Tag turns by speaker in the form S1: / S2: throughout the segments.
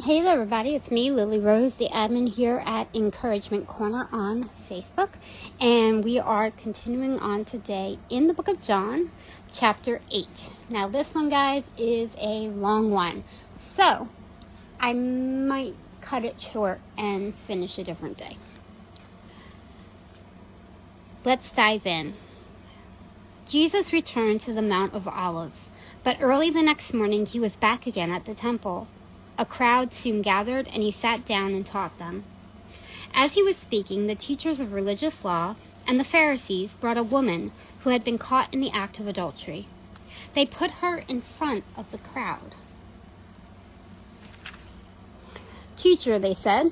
S1: Hey there, everybody. It's me, Lily Rose, the admin here at Encouragement Corner on Facebook. And we are continuing on today in the book of John, chapter 8. Now, this one, guys, is a long one. So, I might cut it short and finish a different day. Let's dive in. Jesus returned to the Mount of Olives, but early the next morning he was back again at the temple. A crowd soon gathered, and he sat down and taught them. As he was speaking, the teachers of religious law and the Pharisees brought a woman who had been caught in the act of adultery. They put her in front of the crowd. "Teacher," they said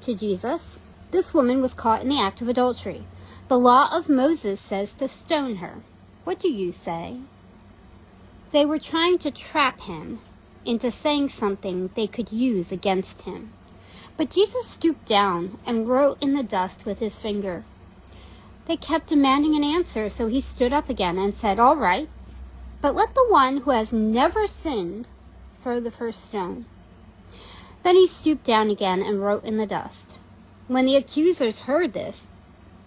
S1: to Jesus, "this woman was caught in the act of adultery. The law of Moses says to stone her. What do you say?" They were trying to trap him into saying something they could use against him. But Jesus stooped down and wrote in the dust with his finger. They kept demanding an answer, so he stood up again and said, "All right, but let the one who has never sinned throw the first stone." Then he stooped down again and wrote in the dust. When the accusers heard this,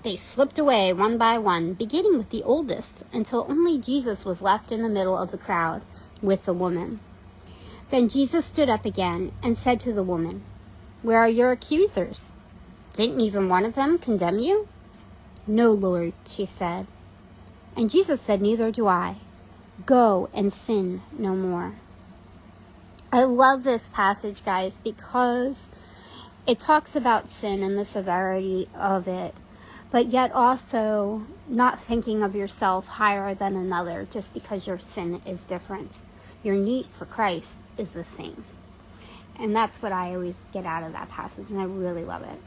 S1: they slipped away one by one, beginning with the oldest, until only Jesus was left in the middle of the crowd with the woman. Then Jesus stood up again and said to the woman, "Where are your accusers? Didn't even one of them condemn you?" "No, Lord," she said. And Jesus said, "Neither do I. Go and sin no more." I love this passage, guys, because it talks about sin and the severity of it, but yet also not thinking of yourself higher than another just because your sin is different. Your need for Christ is the same. And that's what I always get out of that passage, and I really love it.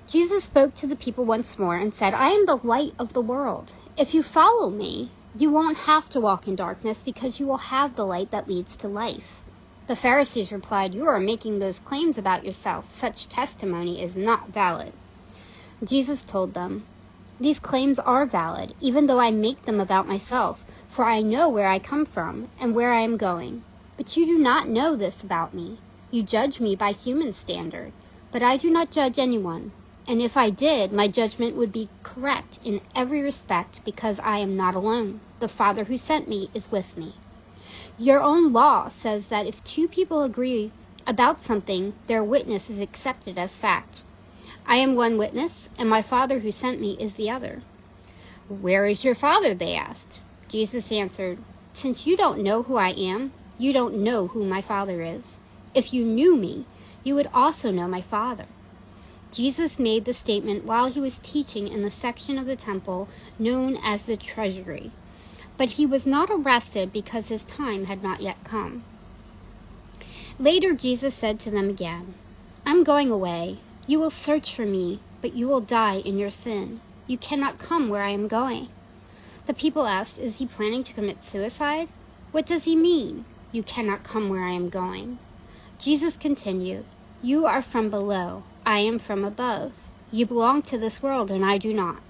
S1: Jesus spoke to the people once more and said, "I am the light of the world. If you follow me, you won't have to walk in darkness because you will have the light that leads to life." The Pharisees replied, "You are making those claims about yourself. Such testimony is not valid." Jesus told them, "These claims are valid, even though I make them about myself, for I know where I come from and where I am going. But you do not know this about me. You judge me by human standard, but I do not judge anyone. And if I did, my judgment would be correct in every respect because I am not alone. The Father who sent me is with me. Your own law says that if two people agree about something, their witness is accepted as fact. I am one witness, and my Father who sent me is the other." "Where is your Father?" they asked. Jesus answered, "Since you don't know who I am, you don't know who my Father is. If you knew me, you would also know my Father." Jesus made the statement while he was teaching in the section of the temple known as the treasury. But he was not arrested because his time had not yet come. Later, Jesus said to them again, "I'm going away. You will search for me, but you will die in your sin. You cannot come where I am going." The people asked, "Is he planning to commit suicide? What does he mean, 'You cannot come where I am going'?" Jesus continued, "You are from below. I am from above. You belong to this world, and I do not.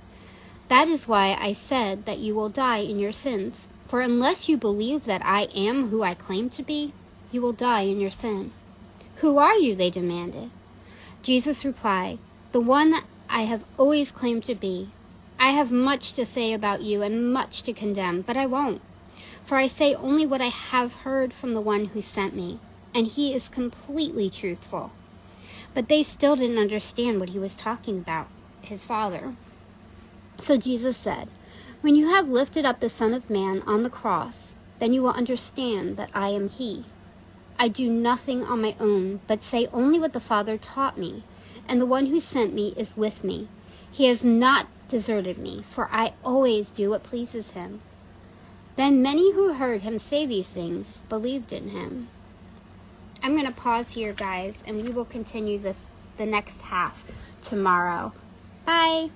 S1: That is why I said that you will die in your sins. For unless you believe that I am who I claim to be, you will die in your sin." "Who are you?" they demanded. Jesus replied, "The one I have always claimed to be. I have much to say about you and much to condemn, but I won't. For I say only what I have heard from the one who sent me, and he is completely truthful." But they still didn't understand what he was talking about, his Father. So Jesus said, "When you have lifted up the Son of Man on the cross, then you will understand that I am he. I do nothing on my own, but say only what the Father taught me, and the one who sent me is with me. He has not deserted me, for I always do what pleases him." Then many who heard him say these things believed in him. I'm going to pause here, guys, and we will continue the next half tomorrow. Bye.